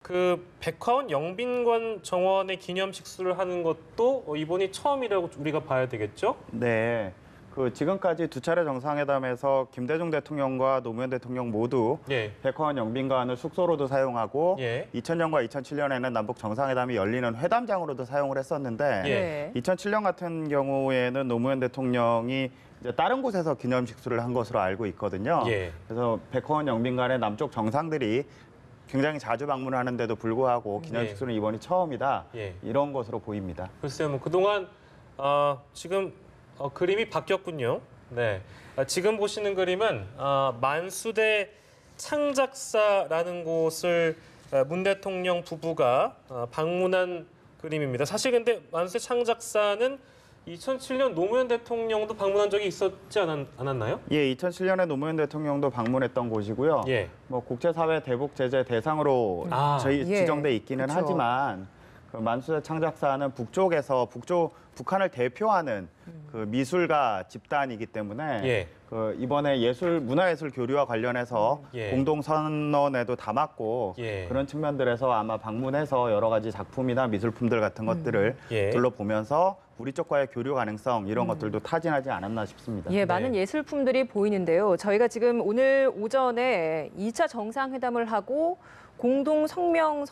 그 백화원 영빈관 정원의 기념식수를 하는 것도 이번이 처음이라고 우리가 봐야 되겠죠? 네. 지금까지 두 차례 정상회담에서 김대중 대통령과 노무현 대통령 모두 예. 백화원 영빈관을 숙소로도 사용하고 예. 2000년과 2007년에는 남북 정상회담이 열리는 회담장으로도 사용을 했었는데 예. 2007년 같은 경우에는 노무현 대통령이 이제 다른 곳에서 기념식수를 한 것으로 알고 있거든요. 예. 그래서 백화원 영빈관에 남쪽 정상들이 굉장히 자주 방문하는데도 불구하고 기념식수는 이번이 처음이다. 예. 이런 것으로 보입니다. 글쎄요, 뭐 그동안 지금 그림이 바뀌었군요. 네, 지금 보시는 그림은 만수대 창작사라는 곳을 문 대통령 부부가 방문한 그림입니다. 사실 근데 만수대 창작사는 2007년 노무현 대통령도 방문한 적이 있었지 않았나요? 예, 2007년에 노무현 대통령도 방문했던 곳이고요. 예. 뭐 국제사회 대북 제재 대상으로 지정돼 있기는 그쵸. 하지만 그 만수대 창작사는 북한을 대표하는 그 미술가 집단이기 때문에 예. 이번에 문화예술 교류와 관련해서 예. 공동선언에도 담았고 예. 그런 측면들에서 아마 방문해서 여러 가지 작품이나 미술품들 같은 것들을 예. 둘러보면서 우리 쪽과의 교류 가능성 이런 것들도 타진하지 않았나 싶습니다. 예, 많은 예술품들이 보이는데요. 저희가 지금 오늘 오전에 2차 정상회담을 하고 공동 선언문을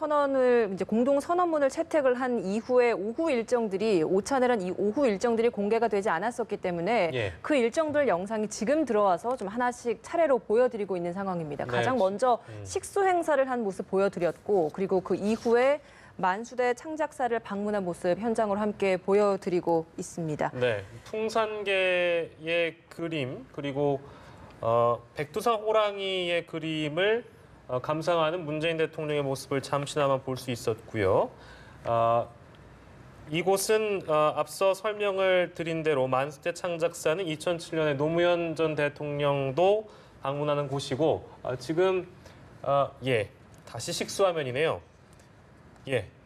채택을 한 이후에 오후 일정들이 오차내란 이 오후 일정들이 공개가 되지 않았었기 때문에 그 일정들 영상이 지금 들어와서 좀 하나씩 차례로 보여드리고 있는 상황입니다. 가장 먼저 식수 행사를 한 모습 보여드렸고 그리고 그 이후에 만수대 창작사를 방문한 모습 현장으로 함께 보여드리고 있습니다. 네, 풍산개의 그림 그리고 백두산 호랑이의 그림을 감상하는 문재인 대통령의 모습을 잠시나마 볼 수 있었고요. 이곳은 앞서 설명을 드린 대로 만수대 창작사는 2007년에 노무현 전 대통령도 방문하는 곳이고 지금 다시 식수화면이네요.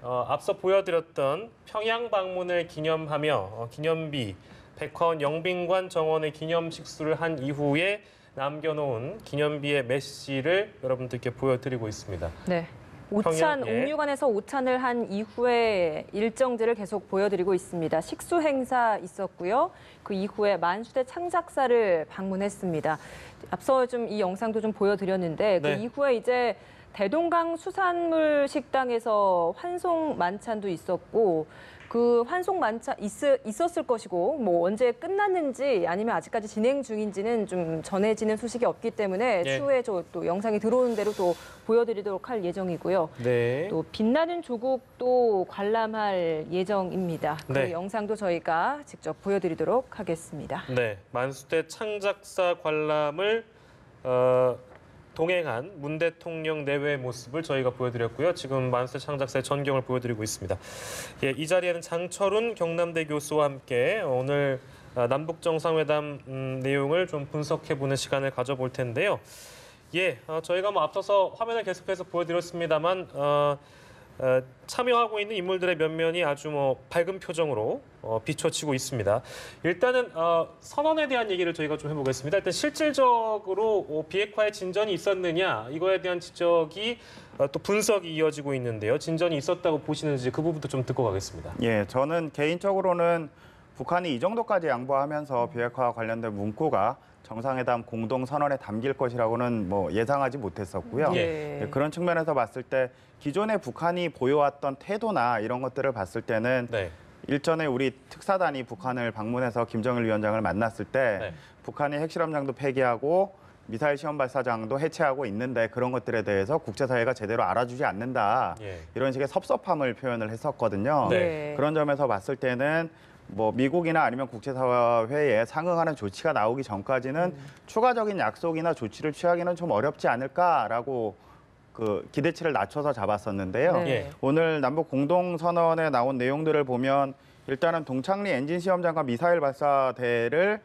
앞서 보여드렸던 평양 방문을 기념하며 기념비 백화원 영빈관 정원의 기념식수를 한 이후에 남겨놓은 기념비의 메시지를 여러분들께 보여드리고 있습니다. 네. 옥류관에서 오찬을 한 이후에 일정들을 계속 보여드리고 있습니다. 식수 행사 있었고요. 그 이후에 만수대 창작사를 방문했습니다. 앞서 좀 이 영상도 좀 보여드렸는데 그 이후에 이제 대동강 수산물 식당에서 환송 만찬도 있었고 그 환송 만찬 있었을 것이고 뭐 언제 끝났는지 아니면 아직까지 진행 중인지는 좀 전해지는 소식이 없기 때문에 추후에 또 영상이 들어오는 대로 또 보여드리도록 할 예정이고요. 또 빛나는 조국도 관람할 예정입니다. 그 영상도 저희가 직접 보여드리도록 하겠습니다. 네, 만수대 창작사 관람을 동행한 문 대통령 내외의 모습을 저희가 보여드렸고요. 지금 만수대 창작사의 전경을 보여드리고 있습니다. 이 자리에는 장철훈 경남대 교수와 함께 오늘 남북 정상회담 내용을 좀 분석해보는 시간을 가져볼 텐데요. 저희가 뭐 앞서서 화면을 계속해서 보여드렸습니다만 참여하고 있는 인물들의 면면이 아주 밝은 표정으로 비춰지고 있습니다. 일단은 선언에 대한 얘기를 저희가 좀 해보겠습니다. 일단 실질적으로 비핵화에 진전이 있었느냐 이거에 대한 지적이 또 분석이 이어지고 있는데요. 진전이 있었다고 보시는지 그 부분도 좀 듣고 가겠습니다. 저는 개인적으로는 북한이 이 정도까지 양보하면서 비핵화와 관련된 문구가 정상회담 공동선언에 담길 것이라고는 예상하지 못했었고요. 그런 측면에서 봤을 때 기존에 북한이 보여왔던 태도나 이런 것들을 봤을 때는 일전에 우리 특사단이 북한을 방문해서 김정일 위원장을 만났을 때 북한이 핵실험장도 폐기하고 미사일 시험 발사장도 해체하고 있는데 그런 것들에 대해서 국제사회가 제대로 알아주지 않는다. 이런 식의 섭섭함을 표현을 했었거든요. 그런 점에서 봤을 때는 미국이나 아니면 국제사회에 상응하는 조치가 나오기 전까지는 추가적인 약속이나 조치를 취하기는 좀 어렵지 않을까라고 기대치를 낮춰서 잡았었는데요. 오늘 남북 공동선언에 나온 내용들을 보면 일단은 동창리 엔진 시험장과 미사일 발사대를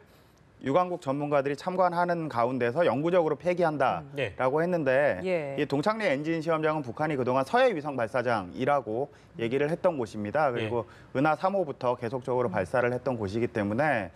유관국 전문가들이 참관하는 가운데서 영구적으로 폐기한다라고 했는데 이 동창리 엔진 시험장은 북한이 그동안 서해 위성 발사장이라고 얘기를 했던 곳입니다. 그리고 은하 3호부터 계속적으로 발사를 했던 곳이기 때문에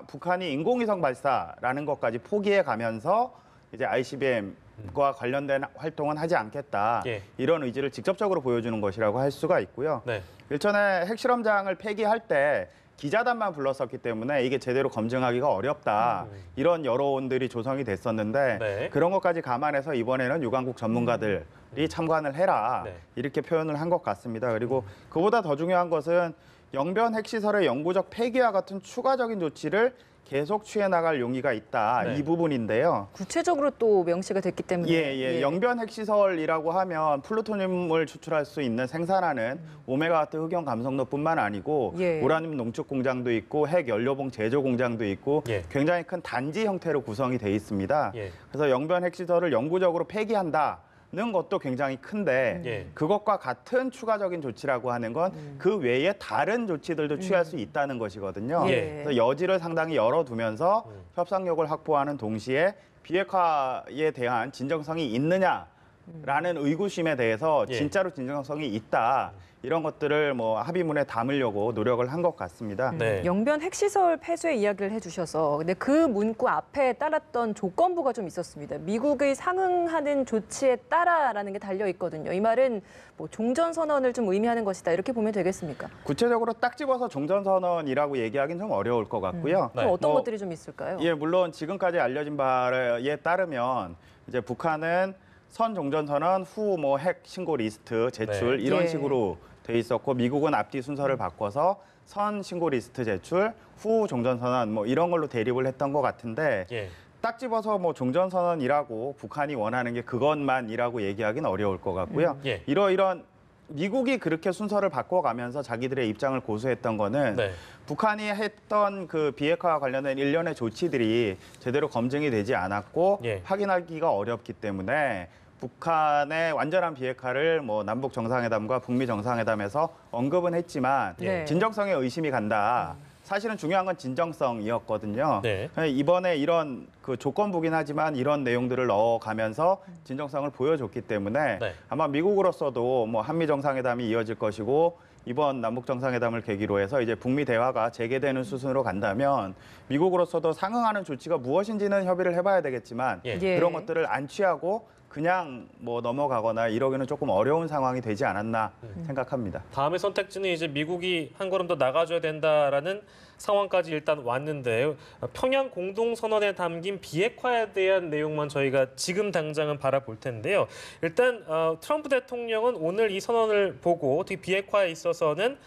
북한이 인공위성 발사라는 것까지 포기해 가면서 이제 ICBM 관련된 활동은 하지 않겠다. 예. 이런 의지를 직접적으로 보여주는 것이라고 할 수가 있고요. 네. 일전에 핵실험장을 폐기할 때 기자단만 불렀었기 때문에 이게 제대로 검증하기가 어렵다. 이런 여론들이 조성이 됐었는데 네. 그런 것까지 감안해서 이번에는 유관국 전문가들이 참관을 해라. 네. 이렇게 표현을 한 것 같습니다. 그리고 그보다 더 중요한 것은 영변 핵시설의 영구적 폐기와 같은 추가적인 조치를 계속 취해 나갈 용의가 있다. 네. 이 부분인데요. 구체적으로 또 명시가 됐기 때문에. 예. 영변 핵시설이라고 하면 플루토늄을 추출할 수 있는 생산하는 오메가 같은 흑연 감성도뿐만 아니고 예. 우라늄 농축 공장도 있고 핵 연료봉 제조 공장도 있고 예. 굉장히 큰 단지 형태로 구성이 돼 있습니다. 예. 그래서 영변 핵시설을 영구적으로 폐기한다. 는 것도 굉장히 큰데 예. 그것과 같은 추가적인 조치라고 하는 건 그 외에 다른 조치들도 취할 수 있다는 것이거든요. 예. 그래서 여지를 상당히 열어두면서 협상력을 확보하는 동시에 비핵화에 대한 진정성이 있느냐라는 의구심에 대해서 예. 진짜로 진정성이 있다. 이런 것들을 뭐 합의문에 담으려고 노력을 한 것 같습니다. 네. 영변 핵시설 폐쇄 이야기를 해주셔서 근데 그 문구 앞에 따랐던 조건부가 좀 있었습니다. 미국의 상응하는 조치에 따라라는 게 달려 있거든요. 이 말은 뭐 종전선언을 좀 의미하는 것이다 이렇게 보면 되겠습니까? 구체적으로 딱 집어서 종전선언이라고 얘기하기는 좀 어려울 것 같고요. 네. 또 어떤 뭐, 것들이 좀 있을까요? 예, 물론 지금까지 알려진 바에 따르면 이제 북한은 선 종전선언 후 뭐 핵 신고 리스트 제출 네. 이런 예. 식으로 돼 있었고 미국은 앞뒤 순서를 바꿔서 선 신고 리스트 제출 후 종전선언 뭐 이런 걸로 대립을 했던 것 같은데 예. 딱 집어서 뭐 종전선언이라고 북한이 원하는 게 그것만이라고 얘기하기는 어려울 것 같고요. 예. 이런 미국이 그렇게 순서를 바꿔가면서 자기들의 입장을 고수했던 거는 네. 북한이 했던 그 비핵화와 관련된 일련의 조치들이 제대로 검증이 되지 않았고 예. 확인하기가 어렵기 때문에 북한의 완전한 비핵화를 뭐 남북 정상회담과 북미 정상회담에서 언급은 했지만 네. 진정성에 의심이 간다. 사실은 중요한 건 진정성이었거든요. 네. 이번에 이런 그 조건부긴 하지만 이런 내용들을 넣어가면서 진정성을 보여줬기 때문에 네. 아마 미국으로서도 뭐 한미 정상회담이 이어질 것이고 이번 남북 정상회담을 계기로 해서 이제 북미 대화가 재개되는 수순으로 간다면 미국으로서도 상응하는 조치가 무엇인지는 협의를 해봐야 되겠지만 예. 예. 그런 것들을 안 취하고 그냥 뭐 넘어가거나 이러기는 조금 어려운 상황이 되지 않았나 생각합니다. 다음의 선택지는 이제 미국이 한 걸음 더 나가줘야 된다라는 상황까지 일단 왔는데 평양 공동선언에 담긴 비핵화에 대한 내용만 저희가 지금 당장은 바라볼 텐데요. 일단 트럼프 대통령은 오늘 이 선언을 보고 특히 비핵화에 있어서는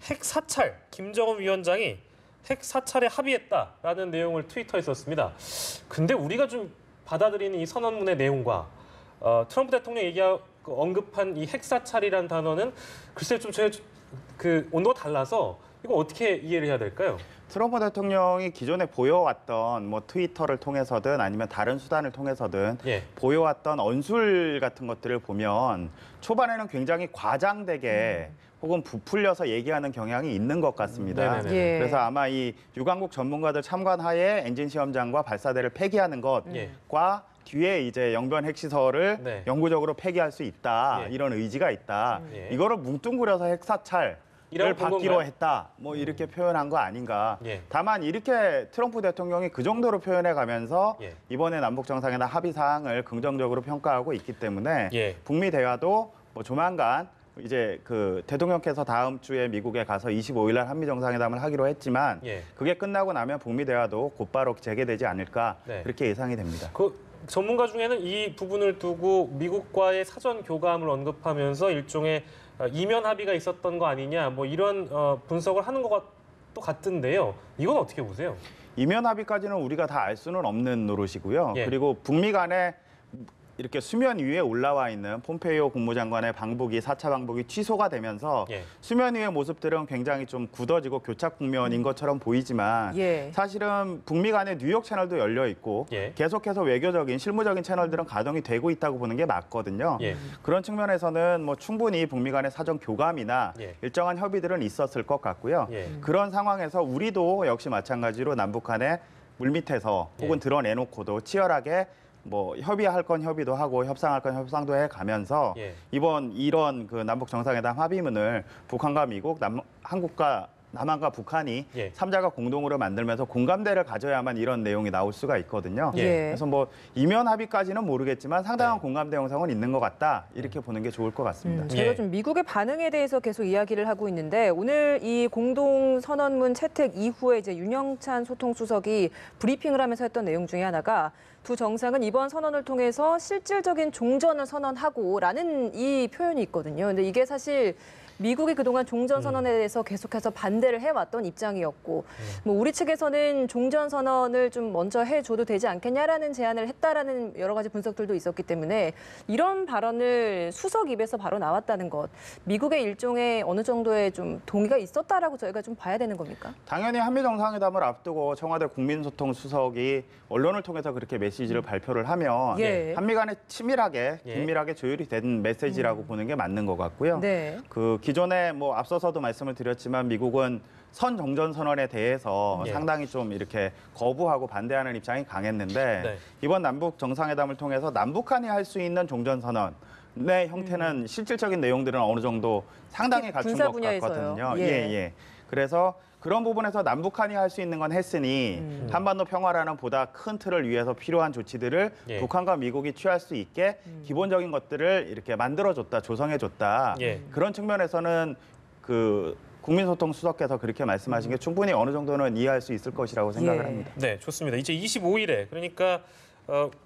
핵 사찰, 김정은 위원장이 핵 사찰에 합의했다라는 내용을 트위터에 썼습니다. 근데 우리가 좀 받아들이는 이 선언문의 내용과 트럼프 대통령이 언급한 이 핵사찰이라는 단어는 글쎄 좀 저희 그 온도가 달라서 이거 어떻게 이해를 해야 될까요? 트럼프 대통령이 기존에 보여왔던 뭐 트위터를 통해서든 아니면 다른 수단을 통해서든 예. 보여왔던 언술 같은 것들을 보면 초반에는 굉장히 과장되게 혹은 부풀려서 얘기하는 경향이 있는 것 같습니다. 네네네. 예. 그래서 아마 이 유관국 전문가들 참관하에 엔진 시험장과 발사대를 폐기하는 것과 예. 뒤에 이제 영변 핵시설을 네. 영구적으로 폐기할 수 있다. 예. 이런 의지가 있다. 예. 이거를 뭉뚱그려서 핵사찰 이라고 를 본 받기로 건가요? 했다. 뭐 이렇게 표현한 거 아닌가. 예. 다만 이렇게 트럼프 대통령이 그 정도로 표현해 가면서 예. 이번에 남북 정상회담 합의 사항을 긍정적으로 평가하고 있기 때문에 예. 북미 대화도 뭐 조만간 이제 그 대통령께서 다음 주에 미국에 가서 25일 날 한미 정상회담을 하기로 했지만 예. 그게 끝나고 나면 북미 대화도 곧바로 재개되지 않을까 네. 그렇게 예상이 됩니다. 그 전문가 중에는 이 부분을 두고 미국과의 사전 교감을 언급하면서 일종의 이면 합의가 있었던 거 아니냐 뭐 이런 분석을 하는 것도 같은데요. 이건 어떻게 보세요? 이면 합의까지는 우리가 다 알 수는 없는 노릇이고요. 예. 그리고 북미 간에 이렇게 수면 위에 올라와 있는 폼페이오 국무장관의 방북이 4차 방북이 취소가 되면서 예. 수면 위의 모습들은 굉장히 좀 굳어지고 교착 국면인 것처럼 보이지만 예. 사실은 북미 간에 뉴욕 채널도 열려 있고 예. 계속해서 외교적인 실무적인 채널들은 가동이 되고 있다고 보는 게 맞거든요. 예. 그런 측면에서는 뭐 충분히 북미 간의 사전 교감이나 예. 일정한 협의들은 있었을 것 같고요. 예. 그런 상황에서 우리도 역시 마찬가지로 남북 간에 물밑에서 혹은 예. 드러내놓고도 치열하게 뭐 협의할 건 협의도 하고 협상할 건 협상도 해가면서 예. 이번 이런 그 남북 정상회담 합의문을 북한과 미국, 한국과 남한과 북한이 예. 3자가 공동으로 만들면서 공감대를 가져야만 이런 내용이 나올 수가 있거든요. 예. 그래서 뭐 이면 합의까지는 모르겠지만 상당한 네. 공감대 형성은 있는 것 같다. 이렇게 보는 게 좋을 것 같습니다. 저희가 예. 좀 미국의 반응에 대해서 계속 이야기를 하고 있는데 오늘 이 공동 선언문 채택 이후에 이제 윤영찬 소통수석이 브리핑을 하면서 했던 내용 중에 하나가 두 정상은 이번 선언을 통해서 실질적인 종전을 선언하고라는 이 표현이 있거든요. 근데 이게 사실 미국이 그동안 종전선언에 대해서 계속해서 반대를 해왔던 입장이었고 뭐 우리 측에서는 종전선언을 좀 먼저 해줘도 되지 않겠냐라는 제안을 했다라는 여러 가지 분석들도 있었기 때문에 이런 발언을 수석 입에서 바로 나왔다는 것, 미국의 일종의 어느 정도의 좀 동의가 있었다라고 저희가 좀 봐야 되는 겁니까? 당연히 한미 정상회담을 앞두고 청와대 국민소통수석이 언론을 통해서 그렇게 메시지를 발표를 하면 예. 한미 간에 치밀하게 예. 긴밀하게 조율이 된 메시지라고 보는 게 맞는 것 같고요. 네. 그 기존에 뭐 앞서서도 말씀을 드렸지만 미국은 선종전 선언에 대해서 예. 상당히 좀 이렇게 거부하고 반대하는 입장이 강했는데 네. 이번 남북 정상회담을 통해서 남북한이 할 수 있는 종전 선언의 형태는 실질적인 내용들은 어느 정도 상당히 특히 갖춘 군사 것 분야에서요. 같거든요. 예. 그래서 그런 부분에서 남북한이 할 수 있는 건 했으니 한반도 평화라는 보다 큰 틀을 위해서 필요한 조치들을 예. 북한과 미국이 취할 수 있게 기본적인 것들을 이렇게 만들어줬다, 조성해줬다. 예. 그런 측면에서는 그 국민소통 수석께서 그렇게 말씀하신 게 충분히 어느 정도는 이해할 수 있을 것이라고 생각을 예. 합니다. 네, 좋습니다. 이제 25일에 그러니까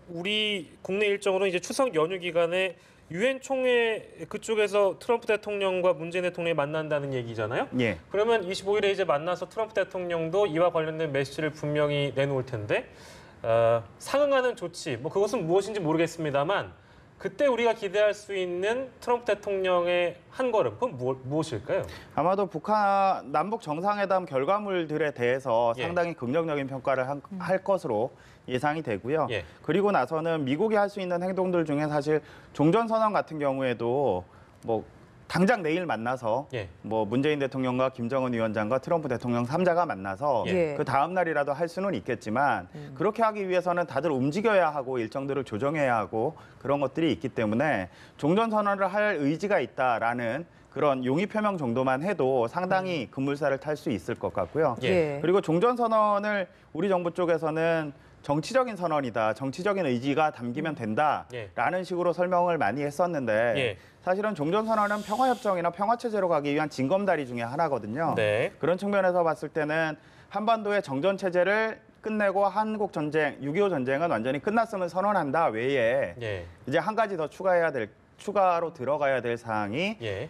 우리 국내 일정으로 이제 추석 연휴 기간에 유엔 총회 그쪽에서 트럼프 대통령과 문재인 대통령이 만난다는 얘기잖아요. 예. 그러면 25일에 이제 만나서 트럼프 대통령도 이와 관련된 메시지를 분명히 내놓을 텐데 상응하는 조치, 뭐 그것은 무엇인지 모르겠습니다만 그때 우리가 기대할 수 있는 트럼프 대통령의 한 걸음, 그건 무엇일까요? 아마도 북한 남북 정상회담 결과물들에 대해서 예. 상당히 긍정적인 평가를 할 것으로 예상이 되고요. 예. 그리고 나서는 미국이 할 수 있는 행동들 중에 사실 종전선언 같은 경우에도 뭐 당장 내일 만나서 예. 뭐 문재인 대통령과 김정은 위원장과 트럼프 대통령 3자가 만나서 예. 그 다음 날이라도 할 수는 있겠지만 그렇게 하기 위해서는 다들 움직여야 하고 일정들을 조정해야 하고 그런 것들이 있기 때문에 종전선언을 할 의지가 있다라는 그런 용의 표명 정도만 해도 상당히 급물살을 탈 수 있을 것 같고요. 예. 그리고 종전선언을 우리 정부 쪽에서는 정치적인 선언이다, 정치적인 의지가 담기면 된다라는 식으로 설명을 많이 했었는데 예. 사실은 종전선언은 평화협정이나 평화체제로 가기 위한 징검다리 중에 하나거든요. 네. 그런 측면에서 봤을 때는 한반도의 정전체제를 끝내고 한국 전쟁, 6.25 전쟁은 완전히 끝났음을 선언한다 외에 예. 이제 한 가지 더 추가로 들어가야 될 사항이 예.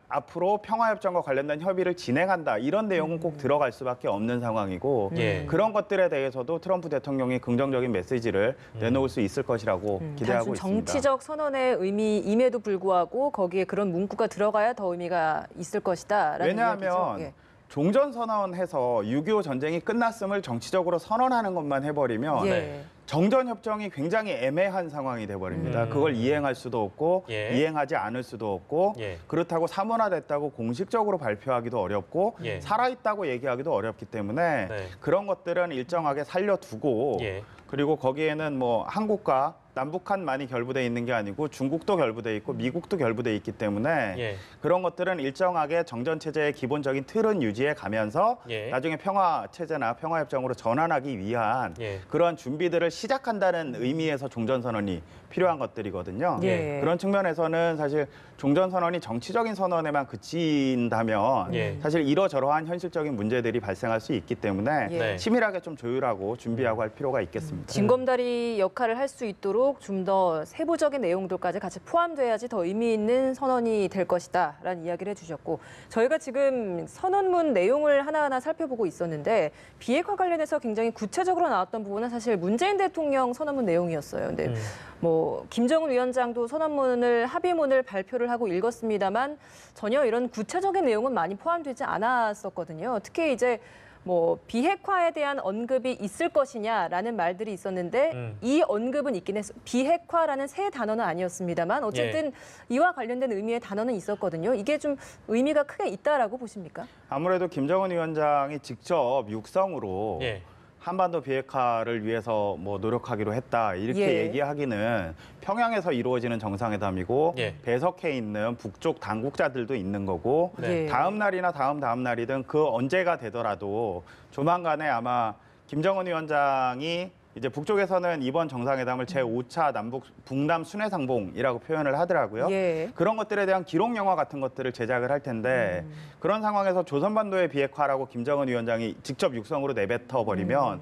앞으로 평화협정과 관련된 협의를 진행한다. 이런 내용은 꼭 들어갈 수밖에 없는 상황이고 예. 그런 것들에 대해서도 트럼프 대통령이 긍정적인 메시지를 내놓을 수 있을 것이라고 기대하고 단순 있습니다. 정치적 선언의 의미임에도 불구하고 거기에 그런 문구가 들어가야 더 의미가 있을 것이다라는 왜냐하면 이야기죠. 예. 종전선언해서 6.25 전쟁이 끝났음을 정치적으로 선언하는 것만 해버리면 예. 정전협정이 굉장히 애매한 상황이 돼버립니다. 그걸 이행할 수도 없고 예. 이행하지 않을 수도 없고 예. 그렇다고 사문화됐다고 공식적으로 발표하기도 어렵고 예. 살아있다고 얘기하기도 어렵기 때문에 네. 그런 것들은 일정하게 살려두고 예. 그리고 거기에는 뭐 한국과 남북한만이 결부돼 있는 게 아니고 중국도 결부돼 있고 미국도 결부돼 있기 때문에 예. 그런 것들은 일정하게 정전체제의 기본적인 틀은 유지해 가면서 예. 나중에 평화체제나 평화협정으로 전환하기 위한 예. 그러한 준비들을 시작한다는 의미에서 종전선언이 필요한 것들이거든요. 예. 그런 측면에서는 사실 종전선언이 정치적인 선언에만 그친다면 예. 사실 이러저러한 현실적인 문제들이 발생할 수 있기 때문에 예. 네. 치밀하게 좀 조율하고 준비하고 할 필요가 있겠습니다. 징검다리 역할을 할 수 있도록 좀 더 세부적인 내용들까지 같이 포함돼야지 더 의미 있는 선언이 될 것이다라는 이야기를 해주셨고 저희가 지금 선언문 내용을 하나하나 살펴보고 있었는데 비핵화 관련해서 굉장히 구체적으로 나왔던 부분은 사실 문재인 대통령 선언문 내용이었어요. 근데 뭐 김정은 위원장도 선언문을 합의문을 발표를 하고 읽었습니다만 전혀 이런 구체적인 내용은 많이 포함되지 않았었거든요. 특히 이제 뭐 비핵화에 대한 언급이 있을 것이냐라는 말들이 있었는데 이 언급은 있긴 했어. 비핵화라는 새 단어는 아니었습니다만 어쨌든 이와 관련된 의미의 단어는 있었거든요. 이게 좀 의미가 크게 있다라고 보십니까? 아무래도 김정은 위원장이 직접 육성으로 예. 한반도 비핵화를 위해서 뭐 노력하기로 했다 이렇게 얘기하기는 평양에서 이루어지는 정상회담이고 배석해 있는 북쪽 당국자들도 있는 거고 다음 날이나 다음 날이든 그 언제가 되더라도 조만간에 아마 김정은 위원장이 이제 북쪽에서는 이번 정상회담을 제5차 북남 순회상봉이라고 표현을 하더라고요. 그런 것들에 대한 기록 영화 같은 것들을 제작을 할 텐데 그런 상황에서 조선반도의 비핵화라고 김정은 위원장이 직접 육성으로 내뱉어 버리면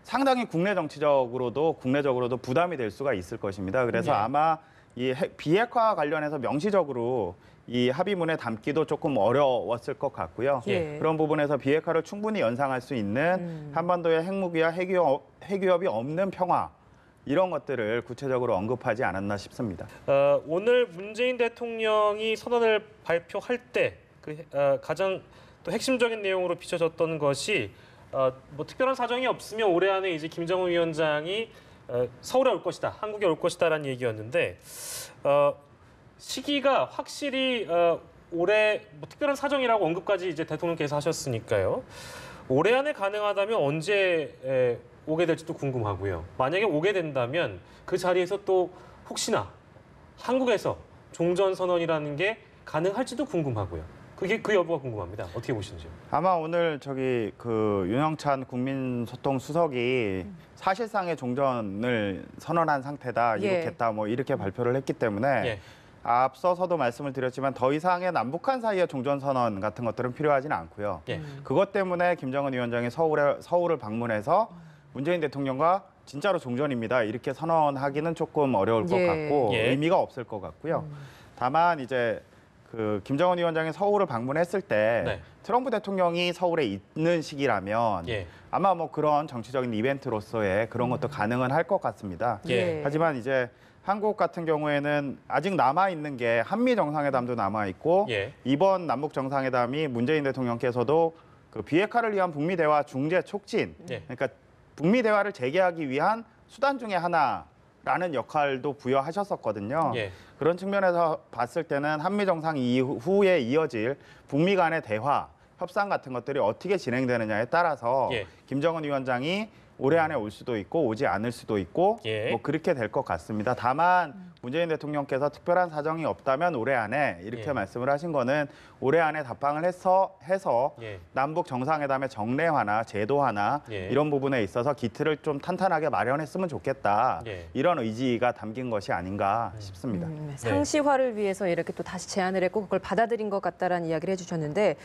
상당히 국내적으로도 부담이 될 수가 있을 것입니다. 그래서 아마 이 비핵화 관련해서 명시적으로 이 합의문에 담기도 조금 어려웠을 것 같고요. 그런 부분에서 비핵화를 충분히 연상할 수 있는 한반도의 핵무기와 핵위협이 없는 평화 이런 것들을 구체적으로 언급하지 않았나 싶습니다. 오늘 문재인 대통령이 선언을 발표할 때 가장 또 핵심적인 내용으로 비춰졌던 것이 뭐 특별한 사정이 없으면 올해 안에 이제 김정은 위원장이 서울에 올 것이다, 한국에 올 것이다라는 얘기였는데. 시기가 확실히 올해 뭐 특별한 사정이라고 언급까지 이제 대통령께서 하셨으니까요. 올해 안에 가능하다면 언제 오게 될지도 궁금하고요. 만약에 오게 된다면 그 자리에서 또 혹시나 한국에서 종전 선언이라는 게 가능할지도 궁금하고요. 그 여부가 궁금합니다. 어떻게 보시는지요? 아마 오늘 그 윤영찬 국민소통 수석이 사실상의 종전을 선언한 상태다, 이룩했다, 뭐 이렇게 발표를 했기 때문에. 앞서서도 말씀을 드렸지만 더 이상의 남북한 사이의 종전선언 같은 것들은 필요하지는 않고요. 그것 때문에 김정은 위원장이 서울을 방문해서 문재인 대통령과 진짜로 종전입니다 이렇게 선언하기는 조금 어려울 것 같고 의미가 없을 것 같고요. 다만 이제 그 김정은 위원장이 서울을 방문했을 때 트럼프 대통령이 서울에 있는 시기라면 아마 뭐 그런 정치적인 이벤트로서의 그런 것도 가능은 할 것 같습니다. 하지만 이제 한국 같은 경우에는 아직 남아있는 게 한미 정상회담도 남아있고 이번 남북 정상회담이 문재인 대통령께서도 그 비핵화를 위한 북미 대화 중재 촉진, 그러니까 북미 대화를 재개하기 위한 수단 중에 하나라는 역할도 부여하셨었거든요. 그런 측면에서 봤을 때는 한미 정상 이후에 이어질 북미 간의 대화, 협상 같은 것들이 어떻게 진행되느냐에 따라서 김정은 위원장이 올해 안에 올 수도 있고 오지 않을 수도 있고 뭐 그렇게 될 것 같습니다. 다만 문재인 대통령께서 특별한 사정이 없다면 올해 안에 이렇게 말씀을 하신 거는 올해 안에 답방을 해서 남북 정상회담의 정례화나 제도화나 이런 부분에 있어서 기틀을 좀 탄탄하게 마련했으면 좋겠다. 이런 의지가 담긴 것이 아닌가 싶습니다. 상시화를 위해서 이렇게 또 다시 제안을 했고 그걸 받아들인 것 같다라는 이야기를 해주셨는데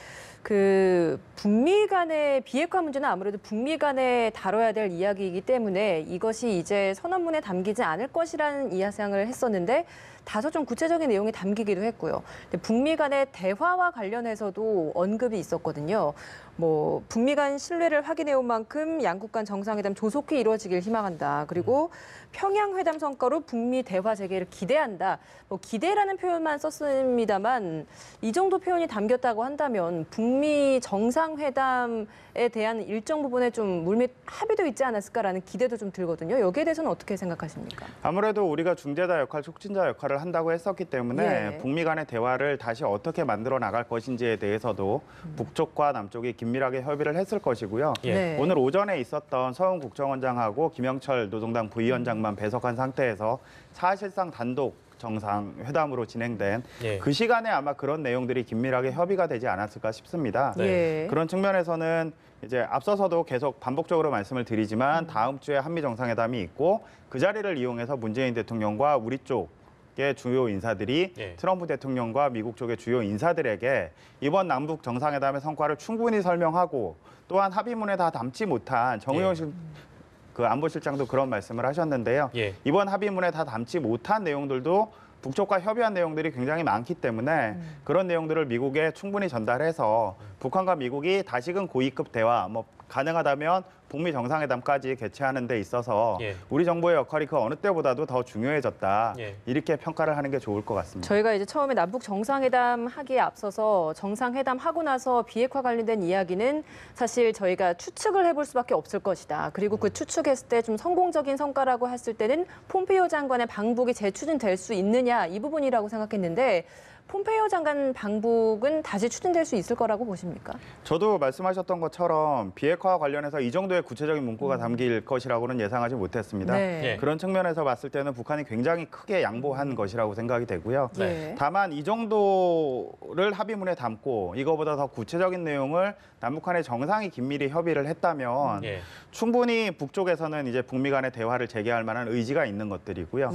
그 북미 간의 비핵화 문제는 아무래도 북미 간에 다뤄야 될 이야기이기 때문에 이것이 이제 선언문에 담기지 않을 것이라는 이야상을 했었는데 다소 좀 구체적인 내용이 담기기도 했고요. 근데 북미 간의 대화와 관련해서도 언급이 있었거든요. 뭐 북미 간 신뢰를 확인해온 만큼 양국 간 정상회담 조속히 이루어지길 희망한다. 그리고 평양 회담 성과로 북미 대화 재개를 기대한다. 뭐 기대라는 표현만 썼습니다만 이 정도 표현이 담겼다고 한다면 북미 정상회담에 대한 일정 부분에 좀 물밑 합의도 있지 않았을까라는 기대도 좀 들거든요. 여기에 대해서는 어떻게 생각하십니까? 아무래도 우리가 중재자 역할, 촉진자 역할을 한다고 했었기 때문에 북미 간의 대화를 다시 어떻게 만들어 나갈 것인지에 대해서도 북쪽과 남쪽이 긴밀하게 협의를 했을 것이고요. 오늘 오전에 있었던 서훈 국정원장하고 김영철 노동당 부위원장만 배석한 상태에서 사실상 단독 정상회담으로 진행된 그 시간에 아마 그런 내용들이 긴밀하게 협의가 되지 않았을까 싶습니다. 그런 측면에서는 이제 앞서서도 계속 반복적으로 말씀을 드리지만 다음 주에 한미 정상회담이 있고 그 자리를 이용해서 문재인 대통령과 우리 쪽의 주요 인사들이 트럼프 대통령과 미국 쪽의 주요 인사들에게 이번 남북 정상회담의 성과를 충분히 설명하고 또한 합의문에 다 담지 못한 정의용 그 안보실장도 그런 말씀을 하셨는데요. 이번 합의문에 다 담지 못한 내용들도 북쪽과 협의한 내용들이 굉장히 많기 때문에 그런 내용들을 미국에 충분히 전달해서 북한과 미국이 다시금 고위급 대화, 뭐 가능하다면 북미 정상회담까지 개최하는 데 있어서 우리 정부의 역할이 그 어느 때보다도 더 중요해졌다. 이렇게 평가를 하는 게 좋을 것 같습니다. 저희가 이제 처음에 남북 정상회담 하기에 앞서서 정상회담 하고 나서 비핵화 관련된 이야기는 사실 저희가 추측을 해볼 수밖에 없을 것이다. 그리고 그 추측했을 때 좀 성공적인 성과라고 했을 때는 폼페이오 장관의 방북이 재추진될 수 있느냐 이 부분이라고 생각했는데 폼페이오 장관 방북은 다시 추진될 수 있을 거라고 보십니까? 저도 말씀하셨던 것처럼 비핵화와 관련해서 이 정도의 구체적인 문구가 담길 것이라고는 예상하지 못했습니다. 네. 그런 측면에서 봤을 때는 북한이 굉장히 크게 양보한 것이라고 생각이 되고요. 네. 다만 이 정도를 합의문에 담고 이거보다 더 구체적인 내용을 남북한의 정상이 긴밀히 협의를 했다면 충분히 북쪽에서는 이제 북미 간의 대화를 재개할 만한 의지가 있는 것들이고요.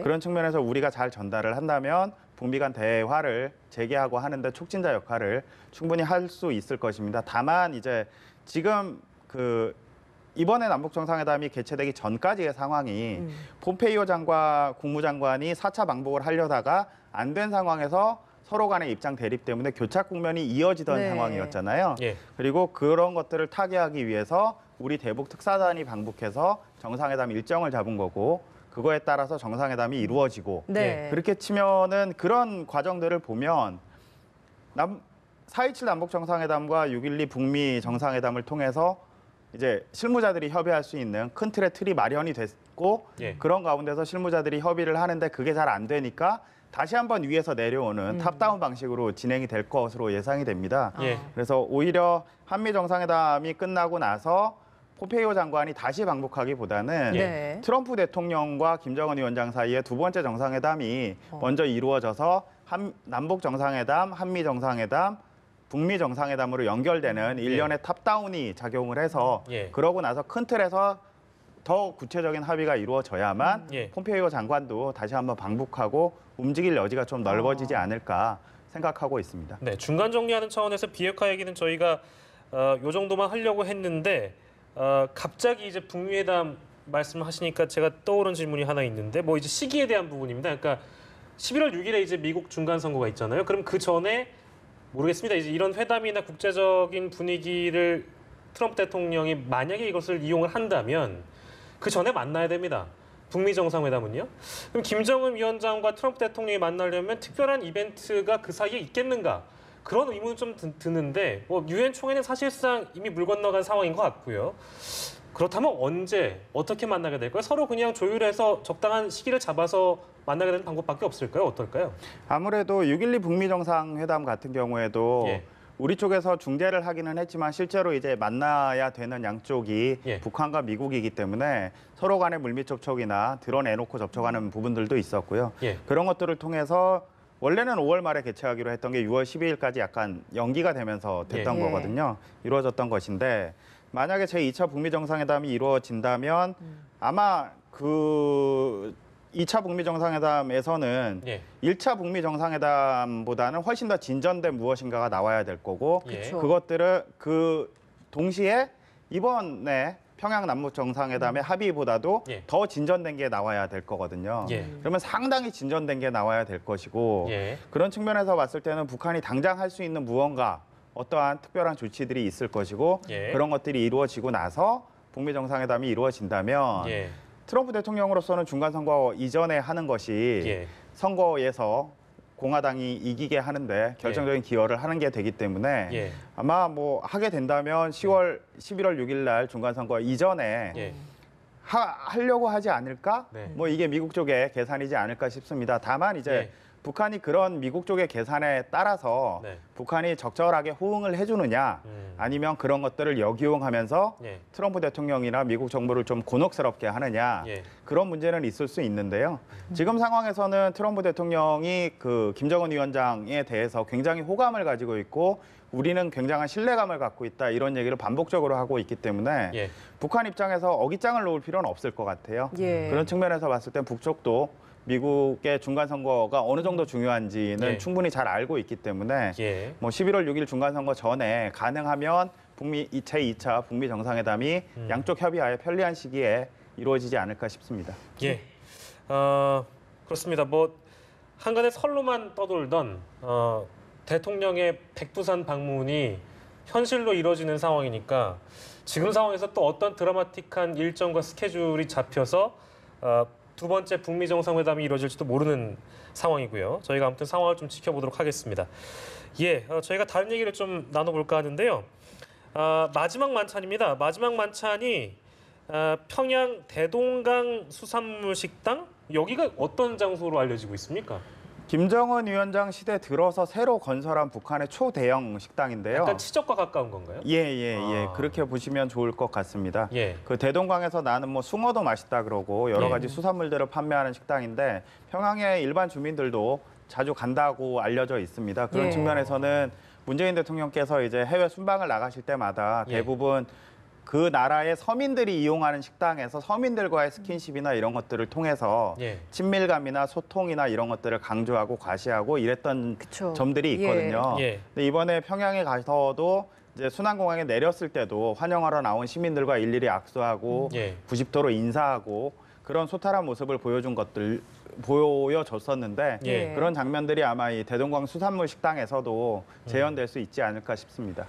그런 측면에서 우리가 잘 전달을 한다면 북미 간 대화를 재개하고 하는데 촉진자 역할을 충분히 할 수 있을 것입니다. 다만 이제 지금 이번에 남북 정상회담이 개최되기 전까지의 상황이 폼페이오 국무장관이 4차 방북을 하려다가 안 된 상황에서 서로 간의 입장 대립 때문에 교착 국면이 이어지던 상황이었잖아요. 그리고 그런 것들을 타개하기 위해서 우리 대북 특사단이 방북해서 정상회담 일정을 잡은 거고 그거에 따라서 정상회담이 이루어지고 그렇게 치면은 그런 과정들을 보면 4.27 남북 정상회담과 6.12 북미 정상회담을 통해서 이제 실무자들이 협의할 수 있는 큰 틀이 마련이 됐고 그런 가운데서 실무자들이 협의를 하는데 그게 잘 안 되니까 다시 한번 위에서 내려오는 탑다운 방식으로 진행이 될 것으로 예상이 됩니다. 그래서 오히려 한미 정상회담이 끝나고 나서 폼페이오 장관이 다시 방북하기보다는 트럼프 대통령과 김정은 위원장 사이에 두 번째 정상회담이 먼저 이루어져서 남북 정상회담, 한미 정상회담, 북미 정상회담으로 연결되는 일련의 탑다운이 작용을 해서 그러고 나서 큰 틀에서 더 구체적인 합의가 이루어져야만 폼페이오 장관도 다시 한번 방북하고 움직일 여지가 좀 넓어지지 않을까 생각하고 있습니다. 네, 중간 정리하는 차원에서 비핵화 얘기는 저희가 요 정도만 하려고 했는데 갑자기 이제 북미회담 말씀하시니까 제가 떠오른 질문이 하나 있는데 뭐 이제 시기에 대한 부분입니다. 그러니까 11월 6일에 이제 미국 중간 선거가 있잖아요. 그럼 그 전에 모르겠습니다. 이제 이런 회담이나 국제적인 분위기를 트럼프 대통령이 만약에 이것을 이용을 한다면 그 전에 만나야 됩니다. 북미 정상회담은요. 그럼 김정은 위원장과 트럼프 대통령이 만나려면 특별한 이벤트가 그 사이에 있겠는가? 그런 의문이 좀 드는데 유엔 총회는 사실상 이미 물 건너간 상황인 것 같고요. 그렇다면 언제 어떻게 만나게 될까요? 서로 그냥 조율해서 적당한 시기를 잡아서 만나게 되는 방법밖에 없을까요? 어떨까요? 아무래도 6.12 북미 정상회담 같은 경우에도 우리 쪽에서 중재를 하기는 했지만 실제로 이제 만나야 되는 양쪽이 북한과 미국이기 때문에 서로 간의 물밑 접촉이나 드러내놓고 접촉하는 부분들도 있었고요. 그런 것들을 통해서 원래는 5월 말에 개최하기로 했던 게 6월 12일까지 약간 연기가 되면서 됐던 거거든요. 이루어졌던 것인데 만약에 제2차 북미 정상회담이 이루어진다면 아마 그 2차 북미 정상회담에서는 1차 북미 정상회담보다는 훨씬 더 진전된 무엇인가가 나와야 될 거고 그것들을 동시에 이번에 평양 남북 정상회담의 합의보다도 더 진전된 게 나와야 될 거거든요. 그러면 상당히 진전된 게 나와야 될 것이고 그런 측면에서 봤을 때는 북한이 당장 할 수 있는 무언가 어떠한 특별한 조치들이 있을 것이고 그런 것들이 이루어지고 나서 북미 정상회담이 이루어진다면 트럼프 대통령으로서는 중간선거 이전에 하는 것이 선거에서 공화당이 이기게 하는데 결정적인 기여를 하는 게 되기 때문에 아마 뭐 하게 된다면 11월 6일 날 중간선거 이전에 하려고 하지 않을까? 뭐 이게 미국 쪽의 계산이지 않을까 싶습니다. 다만 이제 북한이 그런 미국 쪽의 계산에 따라서 북한이 적절하게 호응을 해주느냐 아니면 그런 것들을 역이용하면서 트럼프 대통령이나 미국 정부를 좀 곤혹스럽게 하느냐 그런 문제는 있을 수 있는데요. 지금 상황에서는 트럼프 대통령이 그 김정은 위원장에 대해서 굉장히 호감을 가지고 있고 우리는 굉장한 신뢰감을 갖고 있다 이런 얘기를 반복적으로 하고 있기 때문에 북한 입장에서 어깃장을 놓을 필요는 없을 것 같아요. 그런 측면에서 봤을 때 북쪽도 미국의 중간선거가 어느 정도 중요한지는 충분히 잘 알고 있기 때문에 뭐 11월 6일 중간선거 전에 가능하면 제2차 북미 정상회담이 양쪽 협의하에 편리한 시기에 이루어지지 않을까 싶습니다. 그렇습니다. 뭐 한간에 설로만 떠돌던 대통령의 백두산 방문이 현실로 이루어지는 상황이니까 지금 상황에서 또 어떤 드라마틱한 일정과 스케줄이 잡혀서 두 번째 북미 정상회담이 이루어질지도 모르는 상황이고요. 저희가 아무튼 상황을 좀 지켜보도록 하겠습니다. 저희가 다른 얘기를 좀 나눠볼까 하는데요. 마지막 만찬입니다. 마지막 만찬이 평양 대동강 수산물 식당? 여기가 어떤 장소로 알려지고 있습니까? 김정은 위원장 시대 들어서 새로 건설한 북한의 초대형 식당인데요. 약간 치적과 가까운 건가요? 예. 그렇게 보시면 좋을 것 같습니다. 예. 그 대동강에서 나는 뭐 숭어도 맛있다 그러고 여러 가지 수산물들을 판매하는 식당인데 평양의 일반 주민들도 자주 간다고 알려져 있습니다. 그런 예. 측면에서는 문재인 대통령께서 이제 해외 순방을 나가실 때마다 예. 대부분 그 나라의 서민들이 이용하는 식당에서 서민들과의 스킨십이나 이런 것들을 통해서 예. 친밀감이나 소통이나 이런 것들을 강조하고 과시하고 이랬던 그쵸. 점들이 있거든요. 예. 근데 이번에 평양에 가서도 이제 순안공항에 내렸을 때도 환영하러 나온 시민들과 일일이 악수하고 예. 90도로 인사하고 그런 소탈한 모습을 보여줬었는데 예. 그런 장면들이 아마 이 대동강 수산물 식당에서도 재현될 수 있지 않을까 싶습니다.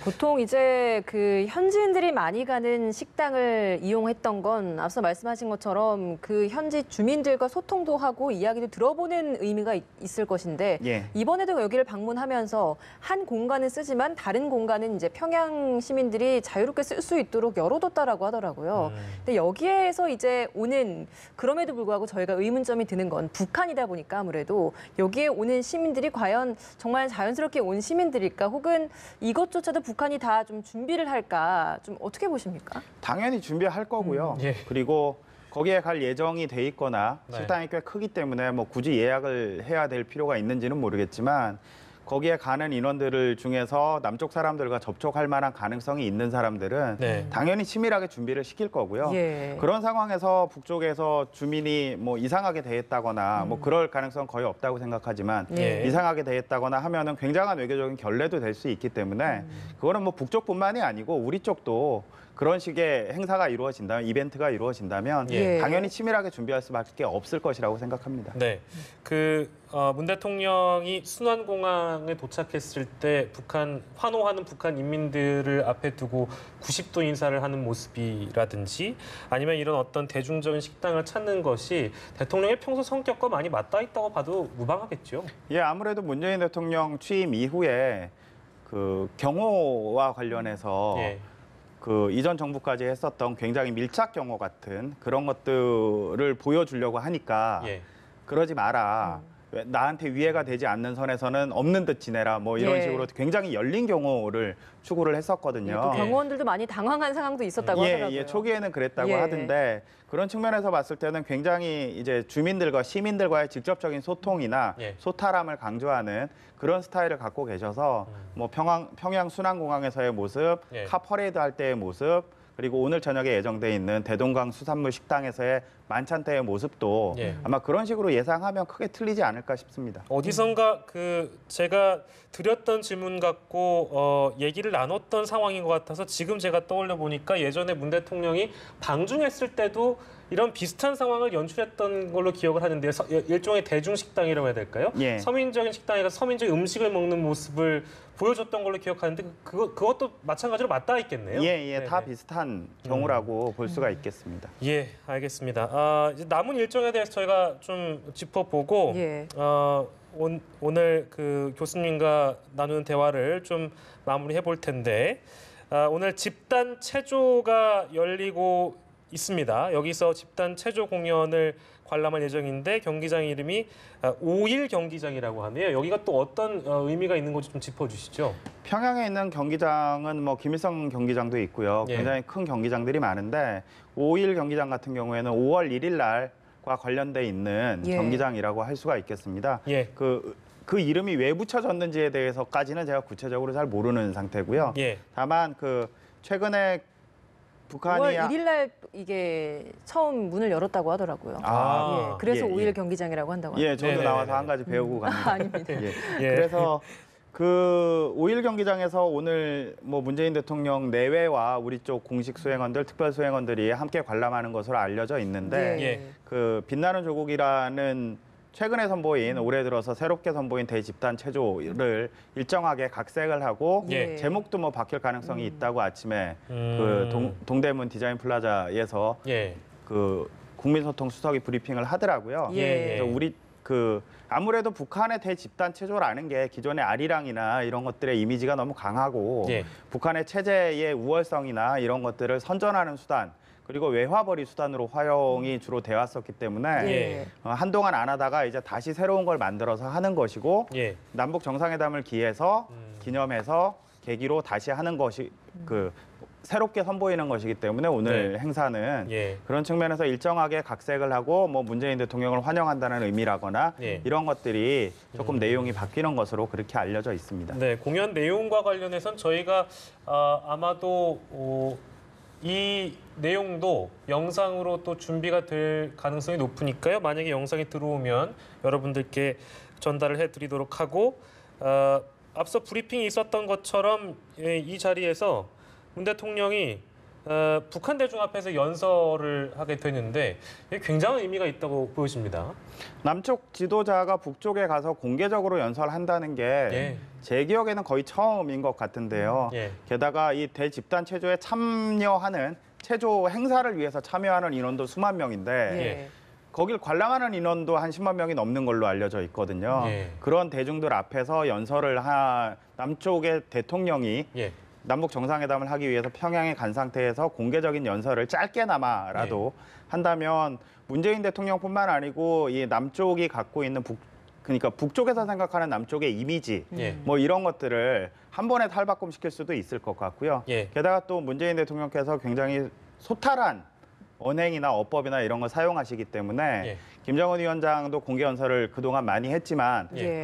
보통 이제 그 현지인들이 많이 가는 식당을 이용했던 건 앞서 말씀하신 것처럼 그 현지 주민들과 소통도 하고 이야기도 들어보는 의미가 있을 것인데 예. 이번에도 여기를 방문하면서 한 공간은 쓰지만 다른 공간은 이제 평양 시민들이 자유롭게 쓸 수 있도록 열어뒀다라고 하더라고요. 근데 여기에서 이제 오는 그럼에도 불구하고 저희가 의문점이 드는 건 북한이다 보니까 아무래도 여기에 오는 시민들이 과연 정말 자연스럽게 온 시민들일까 혹은 이것조차도 북한이 다 좀 준비를 할까 좀 어떻게 보십니까? 당연히 준비할 거고요. 예. 그리고 거기에 갈 예정이 돼 있거나 네. 식당이 꽤 크기 때문에 뭐 굳이 예약을 해야 될 필요가 있는지는 모르겠지만 거기에 가는 인원들을 중에서 남쪽 사람들과 접촉할 만한 가능성이 있는 사람들은 네. 당연히 치밀하게 준비를 시킬 거고요. 예. 그런 상황에서 북쪽에서 주민이 뭐 이상하게 대했다거나 뭐 그럴 가능성 거의 없다고 생각하지만 예. 이상하게 대했다거나 하면은 굉장한 외교적인 결례도 될 수 있기 때문에 그거는 뭐 북쪽뿐만이 아니고 우리 쪽도 그런 식의 행사가 이루어진다면 이벤트가 이루어진다면 예. 당연히 치밀하게 준비할 수밖에 없을 것이라고 생각합니다. 네, 문 대통령이 순안공항에 도착했을 때 환호하는 북한 인민들을 앞에 두고 90도 인사를 하는 모습이라든지 아니면 이런 어떤 대중적인 식당을 찾는 것이 대통령의 평소 성격과 많이 맞닿아 있다고 봐도 무방하겠죠. 예, 아무래도 문재인 대통령 취임 이후에 그 경호와 관련해서 예. 그 이전 정부까지 했었던 굉장히 밀착 경호 같은 그런 것들을 보여주려고 하니까 예. 그러지 마라. 왜 나한테 위해가 되지 않는 선에서는 없는 듯 지내라. 뭐 이런 예. 식으로 굉장히 열린 경호를 추구를 했었거든요. 또 경호원들도 많이 당황한 상황도 있었다고 하더라고요. 예, 초기에는 그랬다고 예. 하던데 그런 측면에서 봤을 때는 굉장히 이제 주민들과 시민들과의 직접적인 소통이나 예. 소탈함을 강조하는 그런 스타일을 갖고 계셔서 뭐 평양 순안공항에서의 모습, 예. 카 퍼레이드 할 때의 모습, 그리고 오늘 저녁에 예정돼 있는 대동강 수산물 식당에서의 만찬 때의 모습도 예. 아마 그런 식으로 예상하면 크게 틀리지 않을까 싶습니다. 어디선가 제가 드렸던 질문 갖고 얘기를 나눴던 상황인 것 같아서 지금 제가 떠올려 보니까 예전에 문 대통령이 방중했을 때도 이런 비슷한 상황을 연출했던 걸로 기억을 하는데요. 일종의 대중식당이라고 해야 될까요? 예. 서민적인 식당이라 서민적인 음식을 먹는 모습을 보여줬던 걸로 기억하는데 그것도 마찬가지로 맞닿아 있겠네요. 예, 다 네네. 비슷한 경우라고 볼 수가 있겠습니다. 예, 알겠습니다. 이제 남은 일정에 대해서 저희가 좀 짚어보고 예. 오늘 그 교수님과 나누는 대화를 좀 마무리해 볼 텐데 오늘 집단 체조가 열리고 있습니다. 여기서 집단 체조 공연을 관람할 예정인데 경기장 이름이 5.1 경기장이라고 하네요. 여기가 또 어떤 의미가 있는 건지 좀 짚어주시죠. 평양에 있는 경기장은 뭐 김일성 경기장도 있고요. 예. 굉장히 큰 경기장들이 많은데 5.1 경기장 같은 경우에는 5월 1일 날과 관련돼 있는 예. 경기장이라고 할 수가 있겠습니다. 예. 그 이름이 왜 붙여졌는지에 대해서까지는 제가 구체적으로 잘 모르는 상태고요. 예. 다만 그 최근에 북한이 5월 1일 날 이게 처음 문을 열었다고 하더라고요. 아, 예, 그래서 예, 5.1 예. 경기장이라고 한다고 예, 합니다. 저도 네네네네. 나와서 한 가지 배우고 갑니다. 아닙니다. 예. 예. 그래서 그 5.1 경기장에서 오늘 뭐 문재인 대통령 내외와 우리 쪽 공식 수행원들, 특별 수행원들이 함께 관람하는 것으로 알려져 있는데 예. 그 빛나는 조국이라는 최근에 선보인 올해 들어서 새롭게 선보인 대집단 체조를 일정하게 각색을 하고 예. 제목도 뭐 바뀔 가능성이 있다고 아침에 음. 그 동대문 디자인 플라자에서 예. 그 국민소통 수석이 브리핑을 하더라고요. 예. 그래서 우리 그 아무래도 북한의 대집단 체조라는 게 기존의 아리랑이나 이런 것들의 이미지가 너무 강하고 예. 북한의 체제의 우월성이나 이런 것들을 선전하는 수단, 그리고 외화벌이 수단으로 활용이 주로 되어 왔었기 때문에 예. 한동안 안 하다가 이제 다시 새로운 걸 만들어서 하는 것이고 예. 남북 정상회담을 기념해서 계기로 다시 하는 것이 새롭게 선보이는 것이기 때문에 오늘 네. 행사는 예. 그런 측면에서 일정하게 각색을 하고 뭐 문재인 대통령을 환영한다는 의미라거나 예. 이런 것들이 조금 내용이 바뀌는 것으로 그렇게 알려져 있습니다. 네, 공연 내용과 관련해서는 저희가 아마도 이 내용도 영상으로 또 준비가 될 가능성이 높으니까요. 만약에 영상이 들어오면 여러분들께 전달을 해드리도록 하고 앞서 브리핑이 있었던 것처럼 이 자리에서 문 대통령이 북한 대중 앞에서 연설을 하게 되는데 굉장한 의미가 있다고 보여집니다. 남쪽 지도자가 북쪽에 가서 공개적으로 연설한다는 게 제 예. 기억에는 거의 처음인 것 같은데요. 예. 게다가 이 대집단 체조에 참여하는 체조 행사를 위해서 참여하는 인원도 수만 명인데 예. 거길 관람하는 인원도 한 10만 명이 넘는 걸로 알려져 있거든요. 예. 그런 대중들 앞에서 연설을 남쪽의 대통령이 예. 남북 정상회담을 하기 위해서 평양에 간 상태에서 공개적인 연설을 짧게나마라도 한다면 문재인 대통령뿐만 아니고 이 남쪽이 갖고 있는 그러니까 북쪽에서 생각하는 남쪽의 이미지 예. 뭐 이런 것들을 한 번에 탈바꿈시킬 수도 있을 것 같고요. 예. 게다가 또 문재인 대통령께서 굉장히 소탈한 언행이나 어법이나 이런 걸 사용하시기 때문에 예. 김정은 위원장도 공개 연설을 그동안 많이 했지만 예.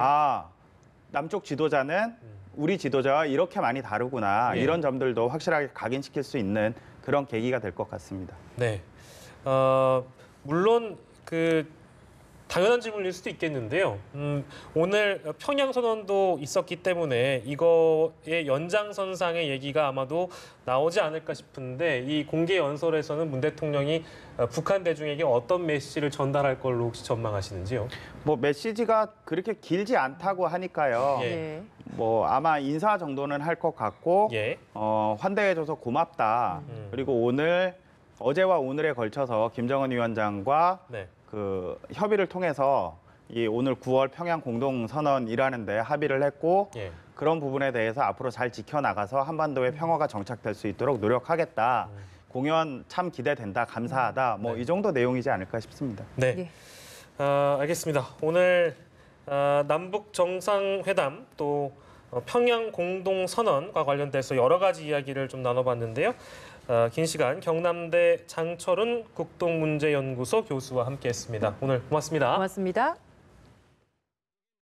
남쪽 지도자는 우리 지도자와 이렇게 많이 다르구나 예. 이런 점들도 확실하게 각인시킬 수 있는 그런 계기가 될 것 같습니다. 네. 물론 당연한 질문일 수도 있겠는데요. 오늘 평양 선언도 있었기 때문에 이거의 연장선상의 얘기가 아마도 나오지 않을까 싶은데 이 공개 연설에서는 문 대통령이 북한 대중에게 어떤 메시지를 전달할 걸로 혹시 전망하시는지요? 뭐 메시지가 그렇게 길지 않다고 하니까요. 예. 뭐 아마 인사 정도는 할 것 같고 예. 환대해줘서 고맙다. 그리고 어제와 오늘에 걸쳐서 김정은 위원장과 네. 협의를 통해서 이 오늘 9월 평양 공동선언이라는 데 합의를 했고 예. 그런 부분에 대해서 앞으로 잘 지켜나가서 한반도의 평화가 정착될 수 있도록 노력하겠다. 공연 참 기대된다. 감사하다. 뭐 이 정도 내용이지 않을까 싶습니다. 네. 예. 알겠습니다. 오늘 남북 정상회담 또 평양 공동선언과 관련돼서 여러 가지 이야기를 좀 나눠봤는데요. 긴 시간 경남대 장철훈 국동문제연구소 교수와 함께했습니다. 오늘 고맙습니다. 고맙습니다.